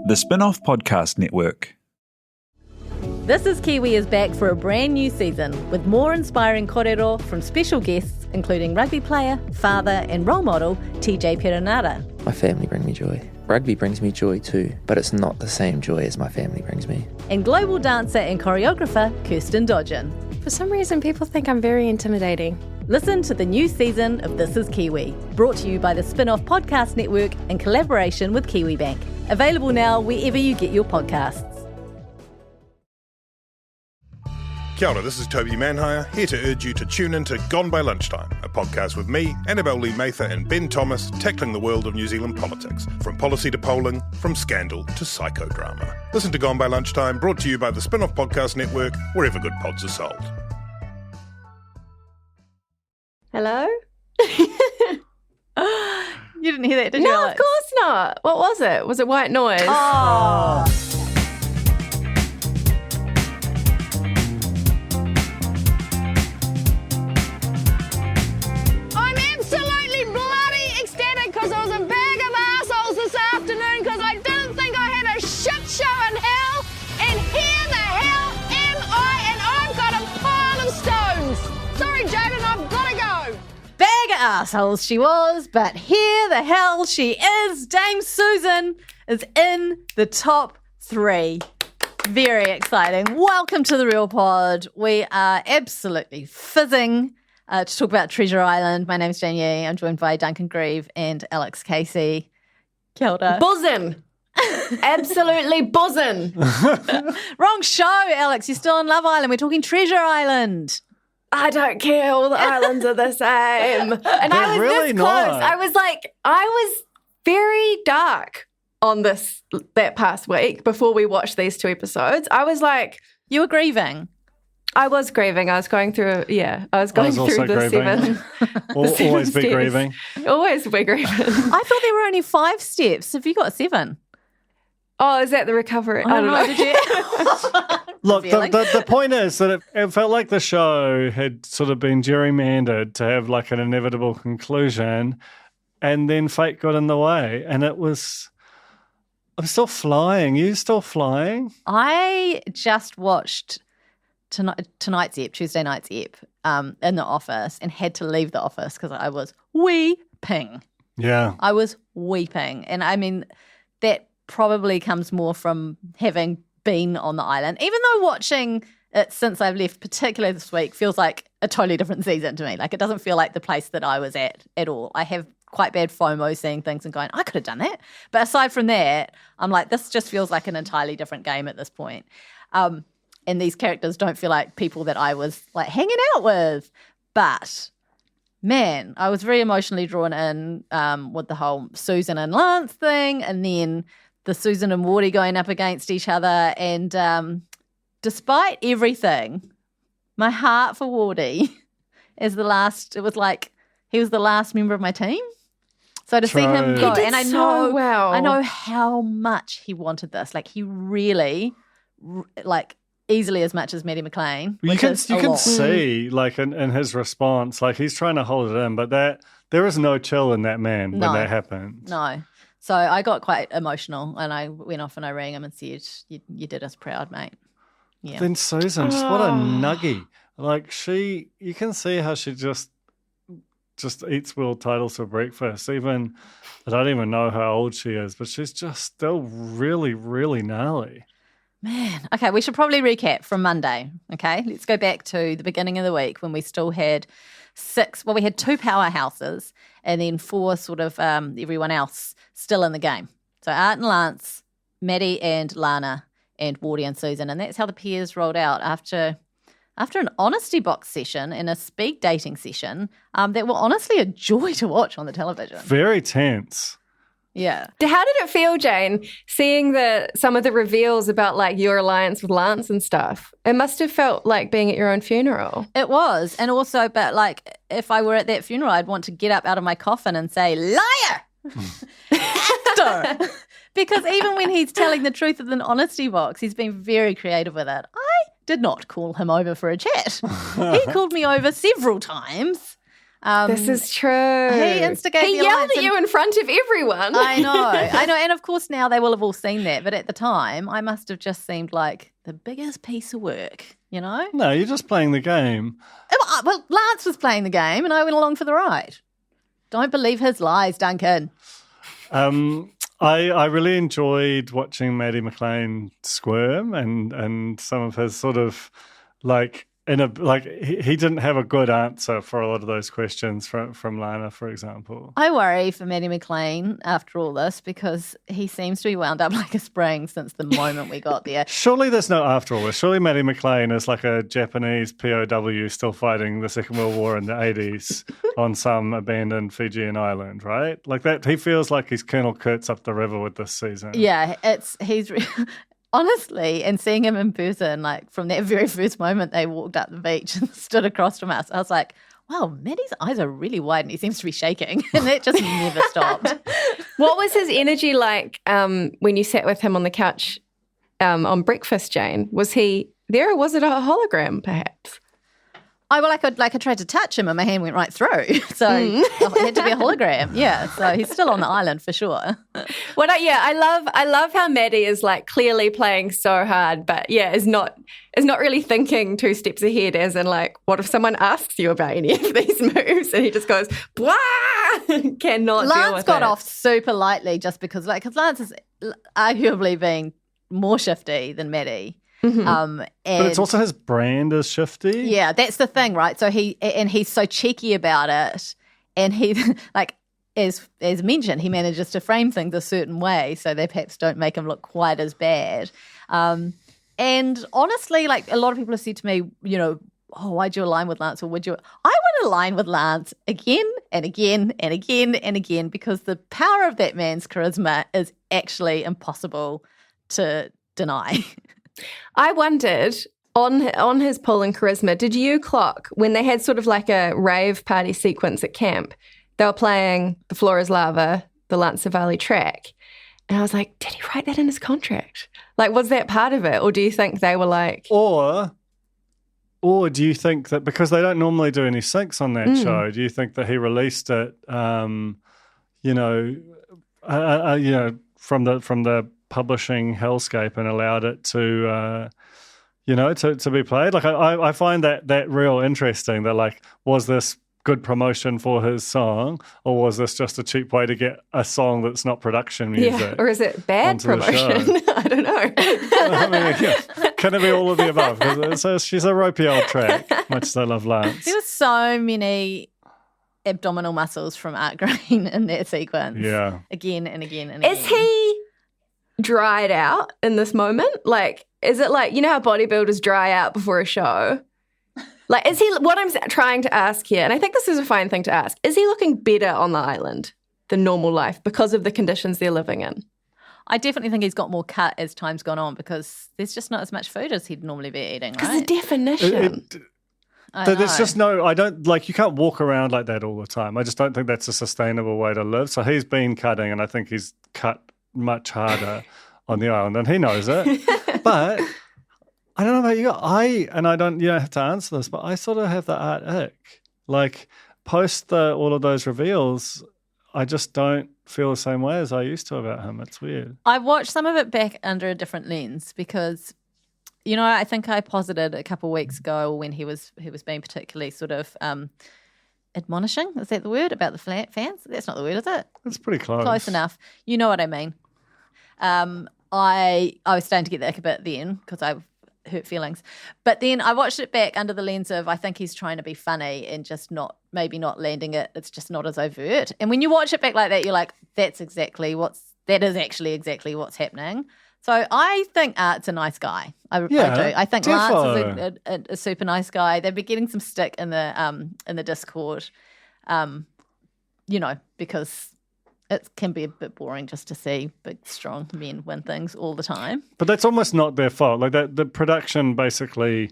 The Spin-off Podcast Network. This is Kiwi is back for a brand new season with more inspiring kōrero from special guests including rugby player, father and role model TJ Perenara. My family bring me joy. Rugby brings me joy too, but it's not the same joy as my family brings me. And global dancer and choreographer Kirsten Dodgen. For some reason, people think I'm very intimidating. Listen to the new season of This is Kiwi, brought to you by the Spin-off Podcast Network in collaboration with KiwiBank. Available now wherever you get your podcasts. Kia ora, this is Toby Manhire, here to urge you to tune in to Gone by Lunchtime, a podcast with me, Annabelle Lee Mather and Ben Thomas, tackling the world of New Zealand politics, from policy to polling, from scandal to psychodrama. Listen to Gone by Lunchtime, brought to you by the Spin-off Podcast Network, wherever good pods are sold. Hello? You didn't hear that, did you, No, Alex? of course not. What was it? Was it white noise? Oh. I'm absolutely bloody ecstatic because I was a bag of arseholes this afternoon because I didn't think I had a shit show in hell, and here the hell am I, and I've got a pile of stones. Sorry, Jaden, I've got to go. Bag of assholes she was, but here the hell she is. Dame Susan is in the top 3. Very exciting. Welcome to the Real Pod. We are absolutely fizzing to talk about Treasure Island. My name's Jane Yee. I'm joined by Duncan Grieve and Alex Casey. Kia ora. Buzzing. Absolutely buzzing. Wrong show, Alex. You're still on Love Island. We're talking Treasure Island. I don't care. All the islands are the same. And I was really this close. not. I was very dark on that past week before we watched these 2 episodes. I was like, You were grieving. I was grieving. I was going through, I was going also through the grieving. 7. Always be steps. grieving. Always be grieving. I thought there were only 5 steps. Have you got 7? Oh, is that the recovery? I don't know. Did you? Look, Feeling. the point is that it felt like the show had sort of been gerrymandered to have like an inevitable conclusion, and then fate got in the way, and it was... I'm still flying. You still flying? I just watched tonight's ep, Tuesday night's ep, in the office and had to leave the office because I was weeping. Yeah. I was weeping. And I mean, that probably comes more from having been on the island. Even though watching it since I've left, particularly this week, feels like a totally different season to me. Like, it doesn't feel like the place that I was at all. I have quite bad FOMO seeing things and going, I could have done that. But aside from that, I'm like, this just feels like an entirely different game at this point. And these characters don't feel like people that I was like hanging out with. But man, I was very emotionally drawn in with the whole Susan and Lance thing, and then the Susan and Wardie going up against each other. And despite everything, my heart for Wardie is it was like he was the last member of my team. So to see him go, He did and I so know, well. I know how much he wanted this. Like, he really, like, easily as much as Matty McLean. You which can is a you can lot. see like in his response, like he's trying to hold it in, but there is no chill in that man when No. that happens. No. So I got quite emotional, and I went off and I rang him and said, you did us proud, mate. Yeah. Then Susan, just what a nuggie. Like you can see how she just eats world titles for breakfast. Even, I don't even know how old she is, but she's just still really, really gnarly. Man. Okay, we should probably recap from Monday, okay? Let's go back to the beginning of the week when we still had we had 2 powerhouses and then 4 sort of everyone else still in the game. So Art and Lance, Matty and Lana, and Wardie and Susan. And that's how the pairs rolled out after an honesty box session and a speed dating session that were honestly a joy to watch on the television. Very tense. Yeah. How did it feel, Jane, seeing some of the reveals about like your alliance with Lance and stuff? It must have felt like being at your own funeral. It was. And also, but like, if I were at that funeral, I'd want to get up out of my coffin and say, liar! Actor! Because even when he's telling the truth of an honesty box, he's been very creative with it. I did not call him over for a chat. He called me over several times. This is true. He instigated He the yelled alliance at you in front of everyone. I know. And of course now they will have all seen that. But at the time, I must have just seemed like the biggest piece of work, you know? No, you're just playing the game. Well, Lance was playing the game and I went along for the ride. Don't believe his lies, Duncan. I really enjoyed watching Matty McLean squirm and some of his sort of like he didn't have a good answer for a lot of those questions from Lana, for example. I worry for Matty McLean after all this because he seems to be wound up like a spring since the moment we got there. Surely there's no after all this. Surely Matty McLean is like a Japanese POW still fighting the Second World War in the 80s on some abandoned Fijian island, right? Like that. He feels like he's Colonel Kurtz up the river with this season. Yeah, he's honestly, and seeing him in person, like from that very first moment they walked up the beach and stood across from us, I was like, wow, Matty's eyes are really wide and he seems to be shaking. And that just never stopped. What was his energy like when you sat with him on the couch on breakfast, Jane? Was he there or was it a hologram, perhaps? I tried to touch him and my hand went right through. So it had to be a hologram. Yeah. So he's still on the island for sure. I love how Matty is like clearly playing so hard, but is not really thinking 2 steps ahead, as in like, what if someone asks you about any of these moves? And he just goes, blah, cannot deal Lance with got it. off super lightly just because Lance is arguably being more shifty than Matty. But it's also his brand is shifty. Yeah, that's the thing, right? So he's so cheeky about it, and he like as mentioned, he manages to frame things a certain way so they perhaps don't make him look quite as bad. And honestly, like a lot of people have said to me, you know, oh, why'd you align with Lance, or would you? I would align with Lance again and again and again and again because the power of that man's charisma is actually impossible to deny. I wondered on his pull and charisma, did you clock when they had sort of like a rave party sequence at camp? They were playing The Floor is Lava, the Lance Savali track. And I was like, did he write that in his contract? Like, was that part of it? Or do you think they were like... Or do you think that because they don't normally do any syncs on that show, do you think that he released it, from the publishing hellscape and allowed it to be played? Like I find that real interesting. That like, was this good promotion for his song, or was this just a cheap way to get a song that's not production music? Yeah, or is it bad promotion? I don't know. I mean, can it be all of the above? She's a ropey old track, much as I love Lance. There were so many abdominal muscles from Art Green in that sequence. Yeah. Again and again and again. Is he dried out in this moment? Like, is it like, you know how bodybuilders dry out before a show? Like, is he, what I'm trying to ask here, and I think this is a fine thing to ask, is he looking better on the island than normal life because of the conditions they're living in? I definitely think he's got more cut as time's gone on because there's just not as much food as he'd normally be eating, right? Because the definition. There's just you can't walk around like that all the time. I just don't think that's a sustainable way to live. So he's been cutting, and I think he's cut much harder on the island, and he knows it. But I don't know about you. I don't have to answer this, but I sort of have the art ick. Like post all of those reveals, I just don't feel the same way as I used to about him. It's weird. I watched some of it back under a different lens because, I think I posited a couple of weeks ago when he was being particularly sort of admonishing. Is that the word about the fans? That's not the word, is it? It's pretty close. Close enough. You know what I mean. I was starting to get the ick a bit then because I hurt feelings. But then I watched it back under the lens of I think he's trying to be funny and just maybe not landing it. It's just not as overt. And when you watch it back like that, you're like, that is actually exactly what's happening. So I think Art's a nice guy. I do. I think defo. Lance is a super nice guy. They've been getting some stick in the Discord, because it can be a bit boring just to see big, strong men win things all the time. But that's almost not their fault. Like that, the production basically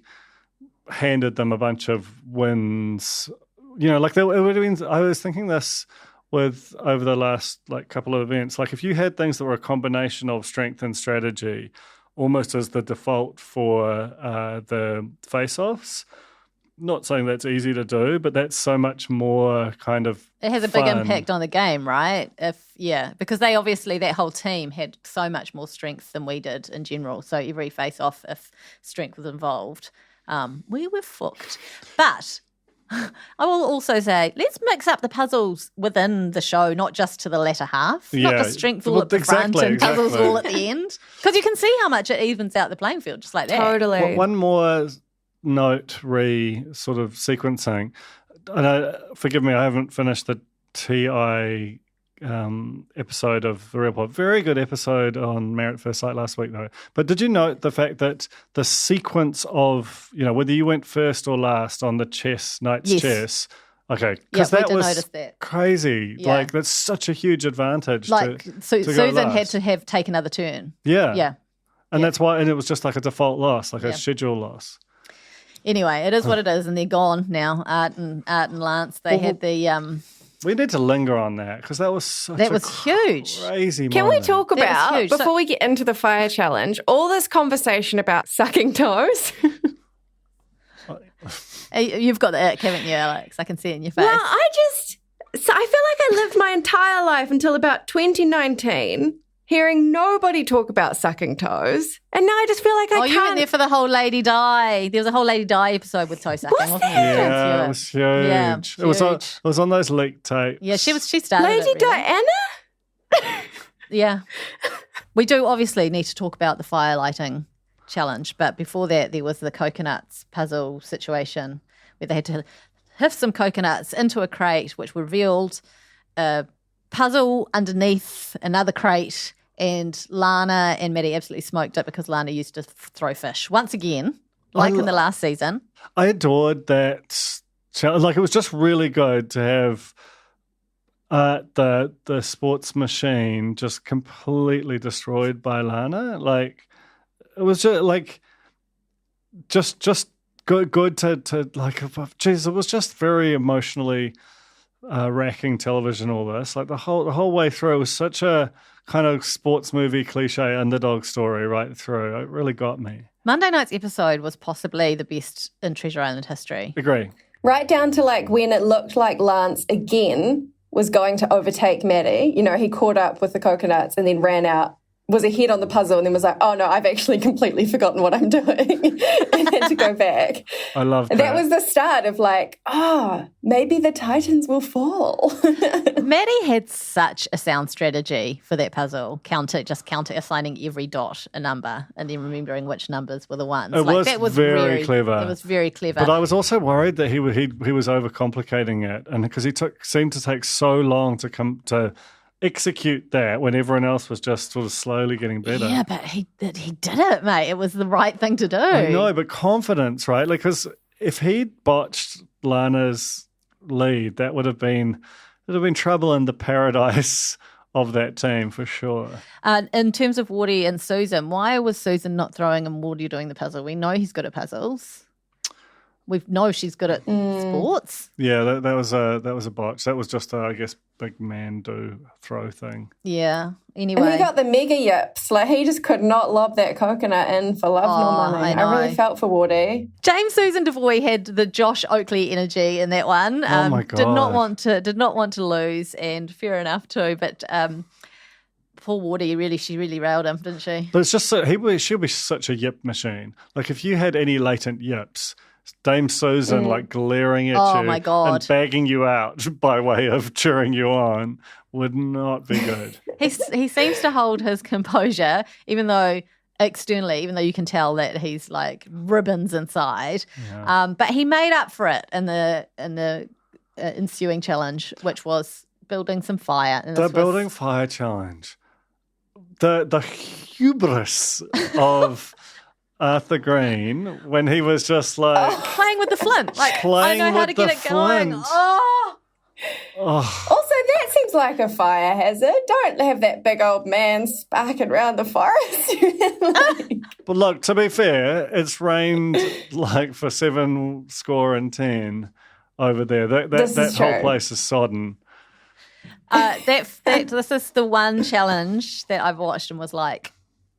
handed them a bunch of wins. Like it would have been. I was thinking this with over the last couple of events. Like if you had things that were a combination of strength and strategy, almost as the default for the face-offs, not saying that's easy to do, but that's so much more kind of It has a big fun. impact on the game, right? Because they obviously, that whole team had so much more strength than we did in general. So every face-off, if strength was involved, we were fucked. But I will also say, let's mix up the puzzles within the show, not just to the latter half, not Yeah. just strength all Well, at the front exactly, and puzzles exactly. all at the end. Because you can see how much it evens out the playing field, just like that. Totally. One more note sort of sequencing. And forgive me, I haven't finished the TI episode of The Real Pod. Very good episode on Married at First Sight last week, though. But did you note the fact that the sequence of, whether you went first or last on the knight's Yes. chess, okay, Yeah, because we that did was notice that. crazy. Yeah. Like, that's such a huge advantage. Like, to go Susan had last. to have take another turn. Yeah. Yeah. And Yeah. that's why, and it was just like a default loss, like Yeah. a schedule loss. Anyway, it is what it is, and they're gone now. Art and Lance, they had the We need to linger on that because that was such that a was huge. crazy Can we moment. talk That was about, huge. before we get into the fire challenge, all this conversation about sucking toes? You've got the ick, haven't you, Alex? I can see it in your face. Well, I feel like I lived my entire life until about 2019 hearing nobody talk about sucking toes. And now I just feel like I you went can't. there for the whole Lady Di. There was a whole Lady Di episode with toe sucking, Was wasn't there? there? Yeah, James it was huge. Yeah, It was on those leaked tapes. Yeah, she started Lady it, really. Diana? Yeah. We do obviously need to talk about the fire lighting challenge, but before that there was the coconuts puzzle situation where they had to hiff some coconuts into a crate, which revealed a puzzle underneath another crate, and Lana and Matty absolutely smoked it because Lana used to throw fish once again, like in the last season. I adored that challenge. Like, it was just really good to have the sports machine just completely destroyed by Lana. Like, it was just like just good to like. Geez, it was just very emotionally racking television. All this, like the whole way through, it was such a kind of sports movie cliche underdog story right through. It really got me. Monday night's episode was possibly the best in Treasure Island history. Agree. Right down to like when it looked like Lance again was going to overtake Matty. He caught up with the coconuts and then ran out, was ahead on the puzzle, and then was like, oh no, I've actually completely forgotten what I'm doing and had to go back. I love that. That was the start of like, maybe the Titans will fall. Matty had such a sound strategy for that puzzle, counter assigning every dot a number and then remembering which numbers were the ones. That was very clever. It was very clever. But I was also worried that he was overcomplicating it, and because he seemed to take so long to execute that when everyone else was just sort of slowly getting better. Yeah, but he did it, mate. It was the right thing to do. I know, but confidence, right? Like, because if he'd botched Lana's lead, that would have been trouble in the paradise of that team for sure. In terms of Wardie and Susan, why was Susan not throwing and Wardie doing the puzzle? We know he's good at puzzles. We know she's good at sports. Yeah, that was a botch. That was just I guess big man do throw thing. Yeah. And Anyway, he got the mega yips. Like, he just could not lob that coconut in for love nor money. I know. I really felt for Wardie. James Susan Devoy had the Josh Oakley energy in that one. Oh my God. Did not want to lose, and fair enough too. But poor Wardie, she really railed him, didn't she? But it's just she'll be such a yip machine. Like, if you had any latent yips, Dame Susan like glaring at Oh you my God. and bagging you out by way of cheering you on would not be good. He seems to hold his composure, even though you can tell that he's like ribbons inside. Yeah. But he made up for it in the ensuing challenge, which was building some fire. And The this building was, fire challenge. The hubris of Arthur Green when he was just like playing with the flint. Like, Playing I know how with to get the it going. flint. Oh. oh, Also, that seems like a fire hazard. Don't have that big old man sparking around the forest. Like, but look, to be fair, it's rained like for 70 over there. That whole true. place is sodden. This is the one challenge that I've watched and was like,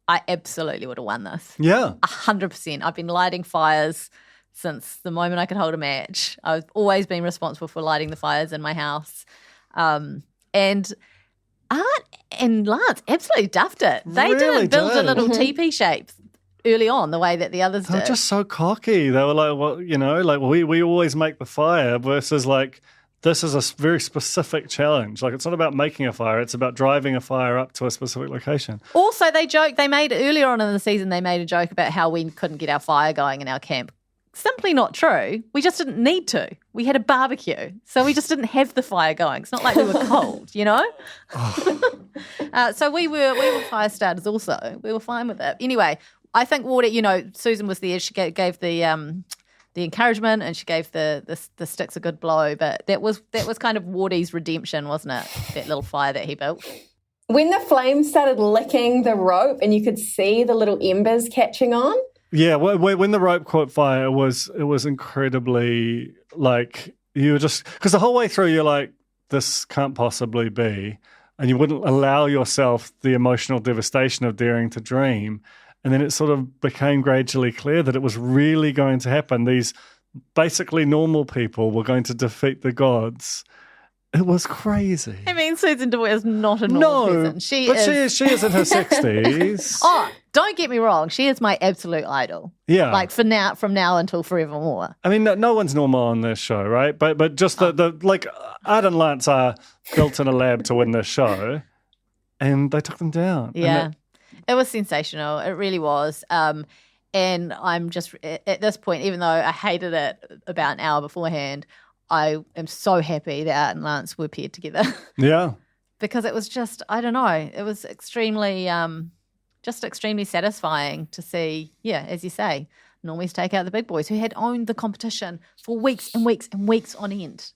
I absolutely would have won this. Yeah. 100%. I've been lighting fires since the moment I could hold a match. I've always been responsible for lighting the fires in my house. And Art and Lance absolutely duffed it. They Really didn't build a did. little teepee shape early on the way that the others They were did. just so cocky. They were like, well, like we always make the fire versus like this is a very specific challenge. Like it's not about making a fire; it's about driving a fire up to a specific location. Also, they made earlier on in the season, they made a joke about how we couldn't get our fire going in our camp. Simply not true. We just didn't need to. We had a barbecue, so we just didn't have the fire going. It's not like we were cold, you know? So we were fire starters also. We were fine with it. Anyway, I think Wardie, Susan was there. She gave the encouragement and she gave the sticks a good blow, but that was kind of Wardie's redemption, wasn't it? That little fire that he built. When the flames started licking the rope and you could see the little embers catching on. Yeah, when the rope caught fire, it was incredibly like you were just because the whole way through you're like, this can't possibly be, and you wouldn't allow yourself the emotional devastation of daring to dream, and then it sort of became gradually clear that it was really going to happen. These basically normal people were going to defeat the gods. It was crazy. I mean, Susan Devoy is not a normal person. She is in her 60s. Oh, don't get me wrong. She is my absolute idol. Yeah. Like from now until forevermore. I mean, no one's normal on this show, right? But just the like Art and Lance are built in a lab to win this show, and they took them down. Yeah. It was sensational. It really was. And I'm just, at this point, even though I hated it about an hour beforehand, I am so happy that Art and Lance were paired together. Yeah. Because it was just, I don't know, it was extremely satisfying to see, as you say, normies take out the big boys who had owned the competition for weeks and weeks and weeks on end,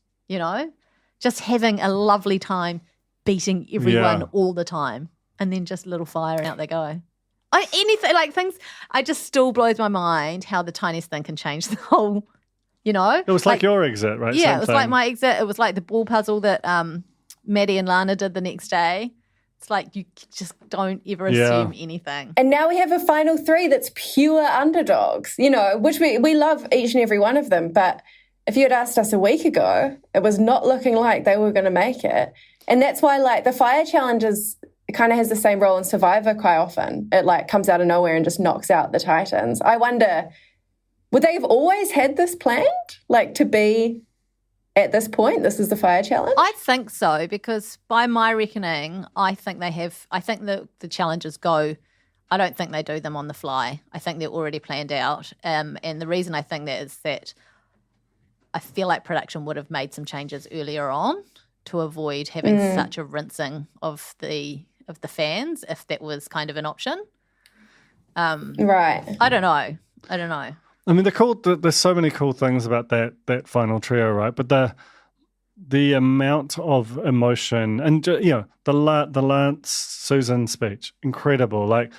just having a lovely time beating everyone all the time. And then just little fire, out they go. It just still blows my mind how the tiniest thing can change the whole, It was like your exit, right? Yeah, Same it was thing. like my exit. It was like the ball puzzle that Matty and Lana did the next day. It's like you just don't ever assume anything. And now we have a final three that's pure underdogs, which we love each and every one of them. But if you had asked us a week ago, it was not looking like they were going to make it. And that's why, like, the fire challenges kind of has the same role in Survivor quite often. It, like, comes out of nowhere and just knocks out the Titans. I wonder, would they have always had this planned? Like, to be at this point, this is the fire challenge? I think so, because by my reckoning, I think they have, I think the challenges go, I don't think they do them on the fly. I think they're already planned out. And the reason I think that is that I feel like production would have made some changes earlier on to avoid having such a rinsing of the fans, if that was kind of an option. Right. I don't know. I mean, there's so many cool things about that final trio, right? But the amount of emotion and the Lance Susan speech, incredible. Like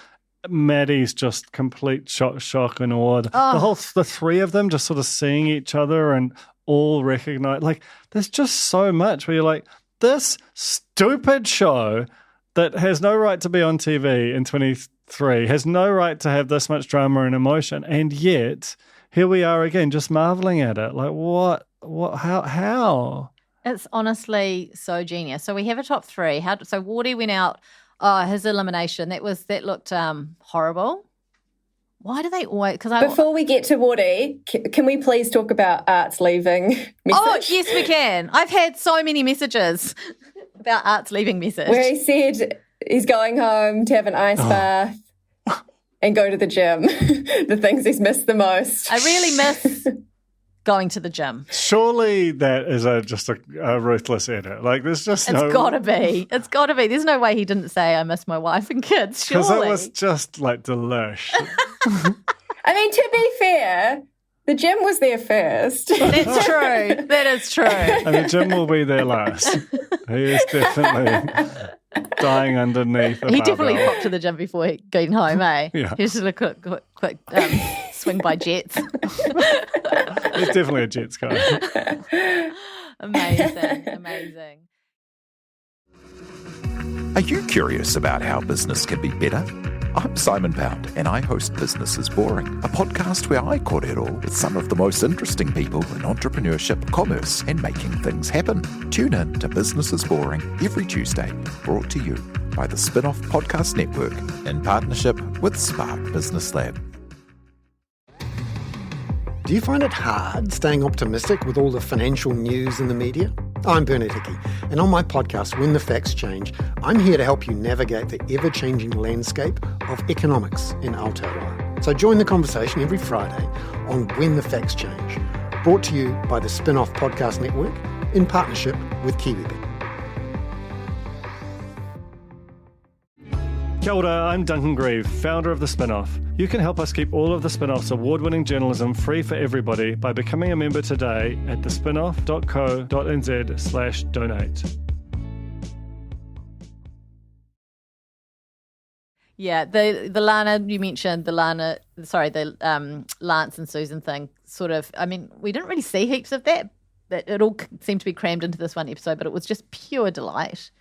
Matty's just complete shock and awe. The three of them just sort of seeing each other and all recognize. Like, there's just so much where you're like, this stupid show that has no right to be on TV in 23 has no right to have this much drama and emotion, and yet here we are again, just marveling at it. Like, what, how? It's honestly so genius. So we have a top three. So Wardie went out. His elimination that looked horrible. Why do they always? Before we get to Wardie, can we please talk about Art's leaving message? Oh, yes, we can. I've had so many messages about Art's leaving message. Where he said he's going home to have an ice bath and go to the gym. The things he's missed the most. I really miss going to the gym. Surely that is just a ruthless edit. Like, there's just It's gotta be. There's no way he didn't say, I miss my wife and kids, surely. Because it was just, like, delish. I mean, to be fair, the gym was there first. That's true. That is true. And the gym will be there last. He is definitely dying underneath the He definitely barbell. popped to the gym before going home, eh? Yeah. He just did a quick swing by jets. He's definitely a Jets guy. Amazing. Are you curious about how business can be better? I'm Simon Pound, and I host Business is Boring, a podcast where I kōrero with some of the most interesting people in entrepreneurship, commerce, and making things happen. Tune in to Business is Boring every Tuesday, brought to you by the Spin-Off Podcast Network in partnership with Spark Business Lab. Do you find it hard staying optimistic with all the financial news in the media? I'm Bernard Hickey, and on my podcast, When the Facts Change, I'm here to help you navigate the ever-changing landscape of economics in Aotearoa. So join the conversation every Friday on When the Facts Change, brought to you by the Spin-Off Podcast Network in partnership with KiwiBet. Kia ora, I'm Duncan Grieve, founder of The Spin-Off. You can help us keep all of The Spin-Off's award-winning journalism free for everybody by becoming a member today at thespinoff.co.nz/donate. Yeah, the Lana, you mentioned the Lance and Susan thing sort of, I mean, we didn't really see heaps of that. It all seemed to be crammed into this one episode, but it was just pure delight.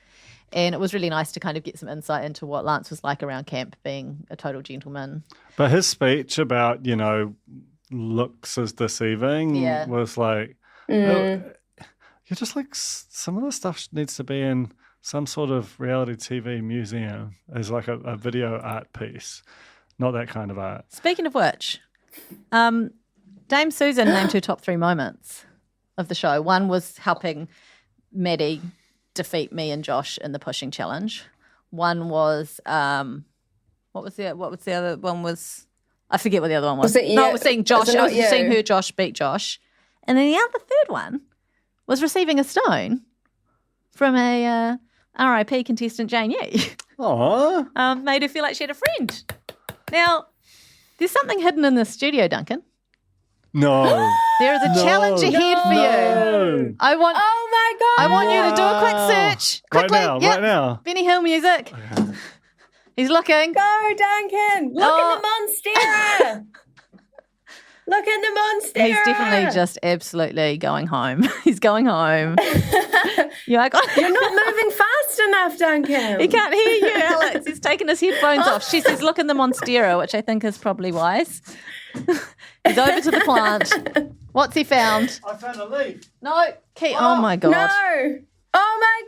And it was really nice to kind of get some insight into what Lance was like around camp, being a total gentleman. But his speech about, looks is deceiving was like, you're just like, some of the stuff needs to be in some sort of reality TV museum as like a video art piece, not that kind of art. Speaking of which, Dame Susan named her top 3 moments of the show. One was helping Matty defeat me and Josh in the pushing challenge. One was what was the other one was? I forget what the other one was. It I was seeing Josh. I was seeing her beat Josh, and then the other third one was receiving a stone from a RIP contestant Jane Yee. Aww. Made her feel like she had a friend. Now, there's something hidden in this studio, Duncan. No. There is a challenge ahead for you. I want you to do a quick search. Quickly. Right now. Benny Hill music. He's looking. Go, Duncan. Look at the monstera. Look at the monstera. He's definitely just absolutely going home. He's going home. You're not moving fast enough, Duncan. He can't hear you, Alex. He's taken his headphones off. She says, look in the monstera, which I think is probably wise. He's over to the plant. What's he found? I found a leaf. No. Oh my God. No. Oh my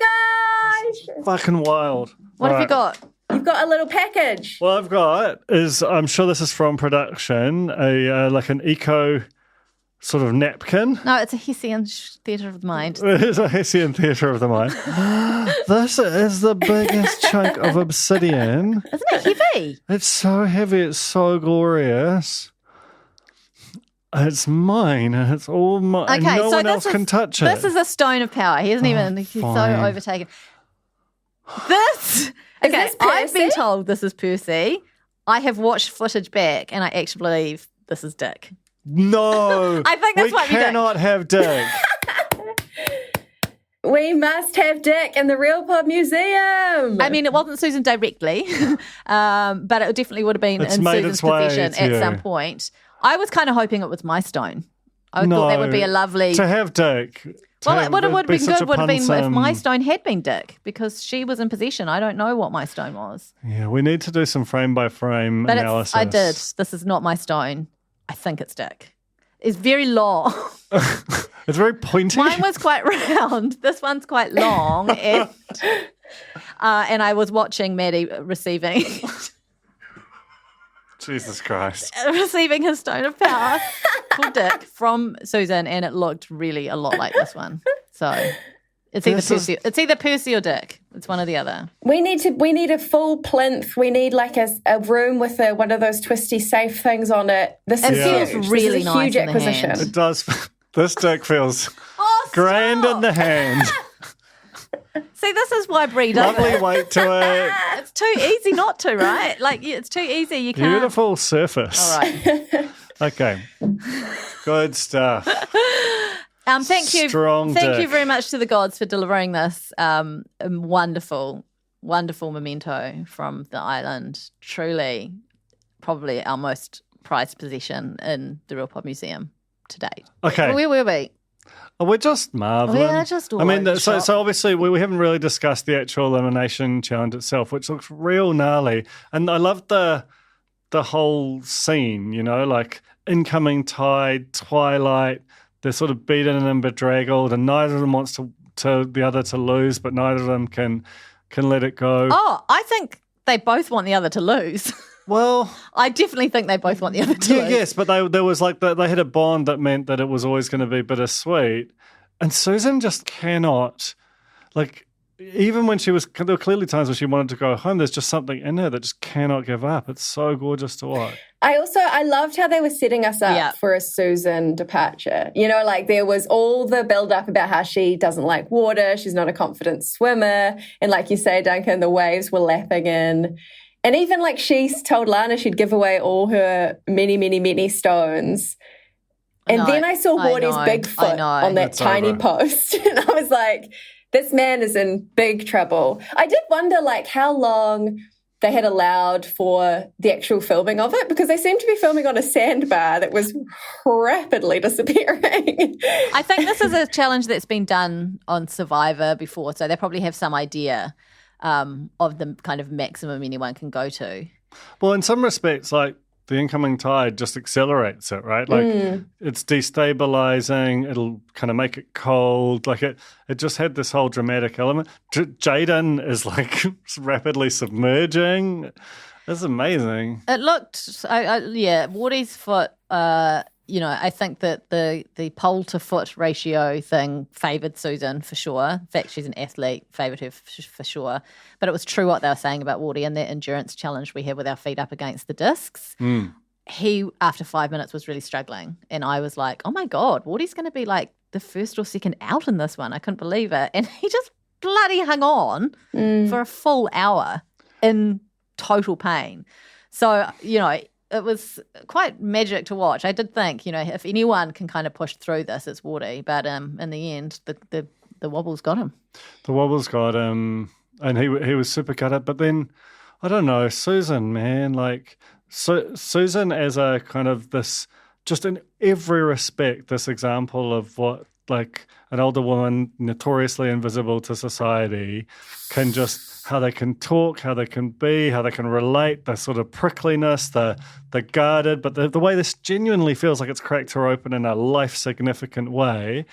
gosh. Fucking wild. What have you got? You've got a little package. What I've got is, I'm sure this is from production, like an eco sort of napkin. No, it's a Hessian theatre of the mind. It is a Hessian theatre of the mind. This is the biggest chunk of obsidian. Isn't it heavy? It's so heavy. It's so glorious. It's mine, and it's all mine. Okay, no so one else can touch it. This is a stone of power. He's so overtaken. I've been told this is Percy. I have watched footage back, and I actually believe this is Dick. No. I think that's what you do. We cannot have Dick. We must have Dick in the Real Pod Museum. I mean, it wasn't Susan directly, but it definitely would have been in Susan's possession at some point. I was kind of hoping it was my stone. I thought that would be a lovely... To have Dick. Well, it would have been good would have been if my stone had been Dick, because she was in possession. I don't know what my stone was. Yeah, we need to do some frame-by-frame analysis. I did. This is not my stone. I think it's Dick. It's very long. It's very pointy. Mine was quite round. This one's quite long. And I was watching Matty receiving... Jesus Christ. Receiving his stone of power for Dick from Susan, and it looked really a lot like this one. So it's either Percy or Dick. It's one or the other. We need a full plinth. We need like a room with one of those twisty safe things on it. This feels really nice. Huge acquisition. It does. This Dick feels grand in the hand. See, this is why Brie does Lovely it. weight to it. It's too easy not to, right? Like, it's too easy. You can't. Beautiful surface. All right. Okay. Good stuff. Thank you. Strong Thank Dick. you very much to the gods for delivering this wonderful, wonderful memento from the island. Truly, probably our most prized possession in the Real Pod Museum to date. Okay. Where were we? We're just marveling. We're just all I mean, over the so shop. obviously we haven't really discussed the actual elimination challenge itself, which looks real gnarly. And I love the whole scene, you know, like incoming tide, twilight. They're sort of beaten and bedraggled, and neither of them wants to the other to lose, but neither of them can let it go. Oh, I think they both want the other to lose. Well, I definitely think they both want the other to lose. Yes, but there was like they had a bond that meant that it was always going to be bittersweet. And Susan just cannot, like, even when there were clearly times when she wanted to go home, there's just something in her that just cannot give up. It's so gorgeous to watch. I loved how they were setting us up for a Susan departure. You know, like there was all the build up about how she doesn't like water, she's not a confident swimmer. And like you say, Duncan, the waves were lapping in. And even like she told Lana she'd give away all her many, many, many stones. And then I saw Wardie's big foot on that tiny post. And I was like, this man is in big trouble. I did wonder like how long they had allowed for the actual filming of it, because they seemed to be filming on a sandbar that was rapidly disappearing. I think this is a challenge that's been done on Survivor before, so they probably have some idea of the kind of maximum anyone can go to. Well, in some respects, like the incoming tide just accelerates it, right? Like it's destabilizing. It'll kind of make it cold. Like it just had this whole dramatic element. Jaden is like rapidly submerging. It's amazing. It looked, Wardie's foot, I think that the pole to foot ratio thing favoured Susan for sure. In fact, she's an athlete, favoured her for sure. But it was true what they were saying about Wardie and that endurance challenge we had with our feet up against the discs. He, after 5 minutes, was really struggling. And I was like, oh my God, Wardie's going to be like the first or second out in this one. I couldn't believe it. And he just bloody hung on for a full hour in total pain. So, it was quite magic to watch. I did think, if anyone can kind of push through this, it's Wardie. But in the end, the wobbles got him. The wobbles got him, and he was super gutted. But then, I don't know, Susan, man, like Susan as a kind of this, just in every respect, this example of what like an older woman notoriously invisible to society can just, how they can talk, how they can be, how they can relate, the sort of prickliness, the guarded, but the way this genuinely feels like it's cracked her open in a life-significant way.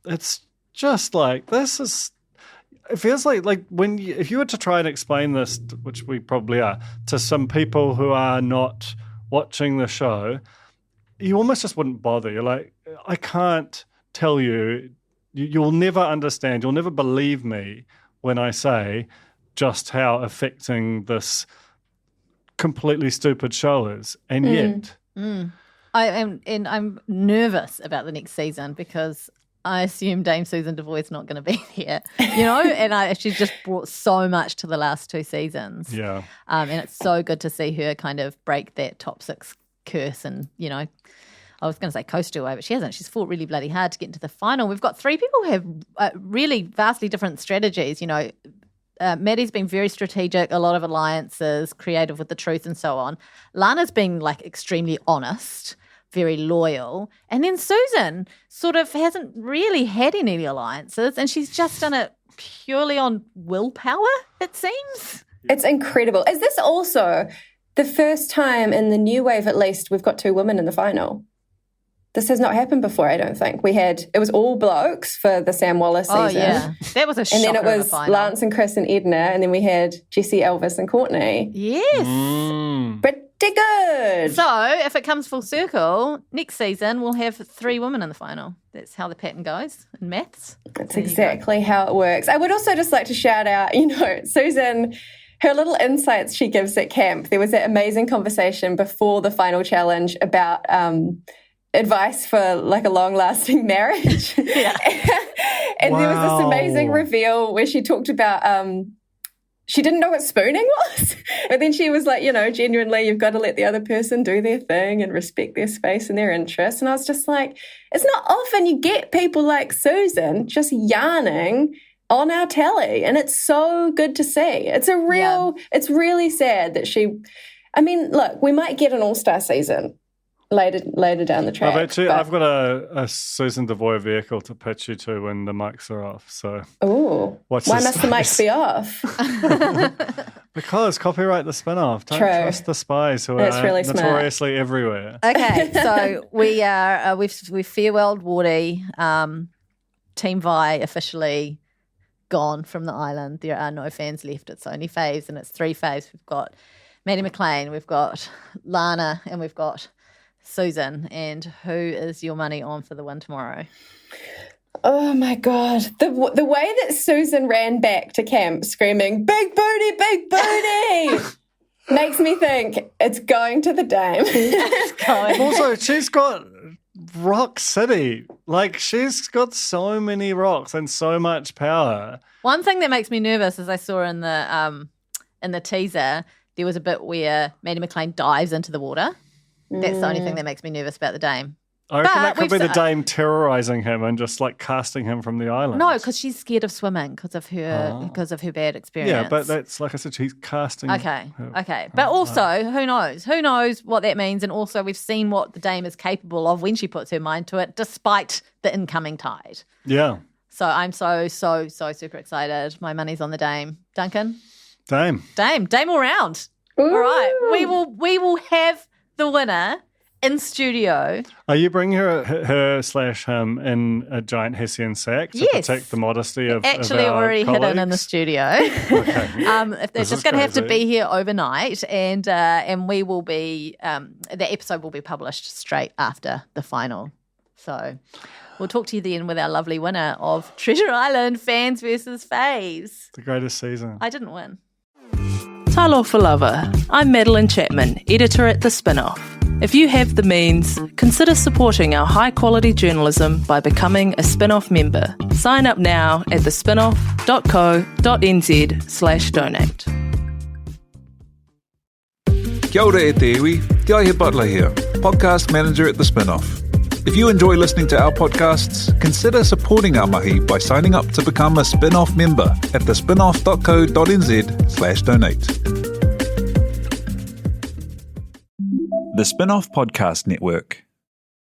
It's just like, it feels like if you were to try and explain this, which we probably are, to some people who are not watching the show, you almost just wouldn't bother. You're like, I can't tell you, you'll never understand, you'll never believe me when I say just how affecting this completely stupid show is. And yet... I'm nervous about the next season because I assume Dame Susan Devoy's not going to be here, and she's just brought so much to the last two seasons. Yeah. And it's so good to see her kind of break that top six curse and, I was going to say coast away, but she hasn't. She's fought really bloody hard to get into the final. We've got three people who have really vastly different strategies. Matty's been very strategic, a lot of alliances, creative with the truth and so on. Lana's been like extremely honest, very loyal. And then Susan sort of hasn't really had any alliances and she's just done it purely on willpower, it seems. It's incredible. Is this also the first time in the new wave, at least, we've got two women in the final? This has not happened before, I don't think. It was all blokes for the Sam Wallace season. Oh, yeah. That was a shocker. And then it was Lance and Chris and Edna, and then we had Jesse, Elvis and Courtney. Yes. Pretty good. So, if it comes full circle, next season we'll have three women in the final. That's how the pattern goes in maths. That's exactly how it works. I would also just like to shout out, Susan... her little insights she gives at camp. There was that amazing conversation before the final challenge about advice for like a long-lasting marriage. Yeah. And there was this amazing reveal where she talked about she didn't know what spooning was. And then she was like, genuinely, you've got to let the other person do their thing and respect their space and their interests. And I was just like, it's not often you get people like Susan just yarning on our telly, and it's so good to see. It's really sad that look, we might get an all-star season, later down the track. I've got a Susan Devoy vehicle to pitch you to when the mics are off. So, why must the mics be off? Because copyright the spin-off. Don't True. trust the spies who are really notoriously everywhere. Okay, so we are we've farewelled Wardie. Team Vi officially gone from the island. There are no fans left. It's only Faves, and it's 3 Faves. We've got Matty McLean, we've got Lana, and we've got Susan. And who is your money on for the win tomorrow? Oh my God. The way that Susan ran back to camp screaming, "Big booty, big booty," makes me think it's going to the Dame. Also, she's got Rock City. Like, she's got so many rocks and so much power. One thing that makes me nervous is I saw in the teaser, there was a bit where Matty McLean dives into the water. That's the only thing that makes me nervous about the Dame. I reckon that could be the Dame terrorising him and just like casting him from the island. No, because she's scared of swimming because of her bad experience. Yeah, but that's, like I said, she's casting. Okay. But also, who knows? Who knows what that means? And also, we've seen what the Dame is capable of when she puts her mind to it, despite the incoming tide. Yeah. So I'm so super excited. My money's on the Dame. Duncan? Dame all round. Ooh. All right. We will have the winner in studio. Are you bringing her/him in a giant Hessian sack to protect the modesty of actually our already colleagues? hidden in the studio. Okay. They're just going to have to be here overnight, and we will be the episode will be published straight after the final. So we'll talk to you then with our lovely winner of Treasure Island Fans versus Faves. The greatest season. I didn't win. Talo for Lover. I'm Madeline Chapman, editor at The Spinoff. If you have the means, consider supporting our high-quality journalism by becoming a Spinoff member. Sign up now at thespinoff.co.nz/donate. Kia ora e te iwi, Te Aihe Butler here, podcast manager at The Spinoff. If you enjoy listening to our podcasts, consider supporting our mahi by signing up to become a Spinoff member at thespinoff.co.nz/donate. The Spinoff Podcast Network.